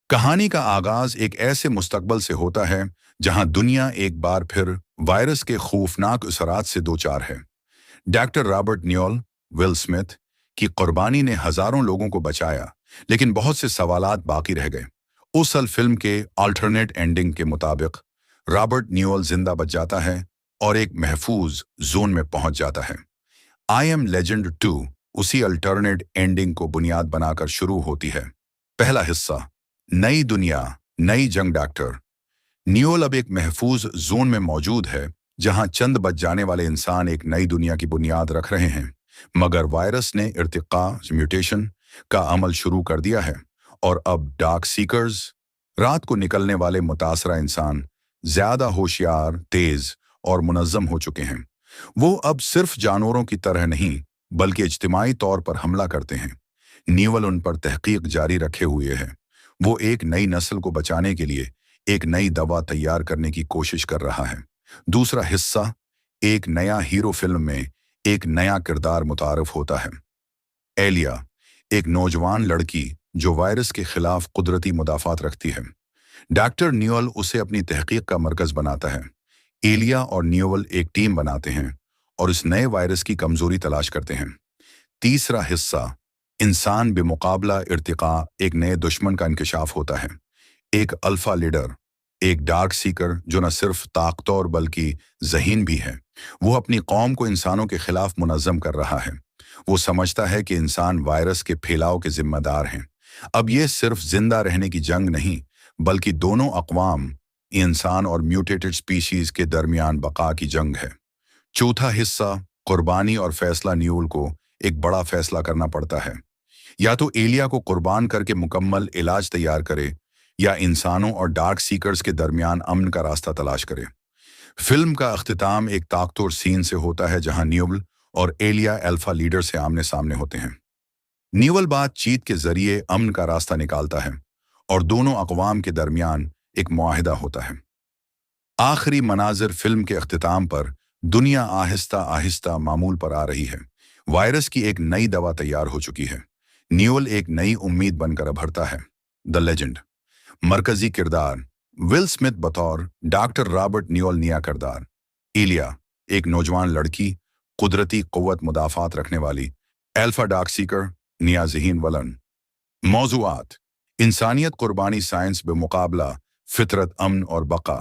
کہانی کا آغاز ایک ایسے مستقبل سے ہوتا ہے جہاں دنیا ایک بار پھر وائرس کے خوفناک اثرات سے دوچار ہے۔ ڈاکٹر رابرٹ نیول، ول سمتھ کی قربانی نے ہزاروں لوگوں کو بچایا، لیکن بہت سے سوالات باقی رہ گئے۔ اس فلم کے آلٹرنیٹ اینڈنگ کے مطابق رابرٹ نیول زندہ بچ جاتا ہے اور ایک محفوظ زون میں پہنچ جاتا ہے۔ آئی ایم لیجنڈ 2 اسی الٹرنیٹ اینڈنگ کو بنیاد بنا کر شروع ہوتی ہے۔ پہلا حصہ، نئی دنیا، نئی جنگ۔ ڈاکٹر نیول اب ایک محفوظ زون میں موجود ہے جہاں چند بچ جانے والے انسان ایک نئی دنیا کی بنیاد رکھ رہے ہیں، مگر وائرس نے ارتقاء میوٹیشن کا عمل شروع کر دیا ہے اور اب ڈارک سیکرز، رات کو نکلنے والے متاثرہ انسان، زیادہ ہوشیار، تیز اور منظم ہو چکے ہیں۔ وہ اب صرف جانوروں کی طرح نہیں بلکہ اجتماعی طور پر حملہ کرتے ہیں۔ نیول ان پر تحقیق جاری رکھے ہوئے ہے۔ وہ ایک نئی نسل کو بچانے کے لیے ایک نئی دوا تیار کرنے کی کوشش کر رہا ہے۔ دوسرا حصہ، ایک نیا ہیرو۔ فلم میں ایک نیا کردار متعارف ہوتا ہے، ایلیا، ایک نوجوان لڑکی جو وائرس کے خلاف قدرتی مدافعت رکھتی ہے۔ ڈاکٹر نیول اسے اپنی تحقیق کا مرکز بناتا ہے۔ ایلیا اور نیول ایک ٹیم بناتے ہیں اور اس نئے وائرس کی کمزوری تلاش کرتے ہیں۔ تیسرا حصہ، انسان بمقابلہ ارتقاء، ایک نئے دشمن کا انکشاف ہوتا ہے، ایک الفا لیڈر، ایک ڈارک سیکر جو نہ صرف طاقتور بلکہ ذہین بھی ہے۔ وہ اپنی قوم کو انسانوں کے خلاف منظم کر رہا ہے۔ وہ سمجھتا ہے کہ انسان وائرس کے پھیلاؤ کے ذمہ دار ہیں۔ اب یہ صرف زندہ رہنے کی جنگ نہیں بلکہ دونوں اقوام، انسان اور میوٹیٹڈ سپیشیز کے درمیان بقا کی جنگ ہے۔ چوتھا حصہ، قربانی اور فیصلہ۔ نیول کو ایک بڑا فیصلہ کرنا پڑتا ہے، یا تو ایلیا کو قربان کر کے مکمل علاج تیار کرے یا انسانوں اور ڈارک سیکرز کے درمیان امن کا راستہ تلاش کرے۔ فلم کا اختتام ایک طاقتور سین سے ہوتا ہے جہاں نیول اور ایلیا الفا لیڈر سے آمنے سامنے ہوتے ہیں۔ نیول بات چیت کے ذریعے امن کا راستہ نکالتا ہے اور دونوں اقوام کے درمیان ایک معاہدہ ہوتا ہے۔ آخری مناظر فلم کے اختتام پر دنیا آہستہ آہستہ معمول پر آ رہی ہے۔ وائرس کی ایک نئی دوا تیار ہو چکی ہے۔ نیول ایک نئی امید بن کر ابھرتا ہے۔ دی لیجنڈ، مرکزی کردار، ول سمتھ بطور ڈاکٹر رابرٹ نیول۔ نیا کردار، ایلیا، ایک نوجوان لڑکی، قدرتی قوت مدافعت رکھنے والی۔ الفا ڈارک سیکر، نیا ذہین ولن۔ موضوعات، انسانیت، قربانی، سائنس بمقابلہ، فطرت، امن اور بقا۔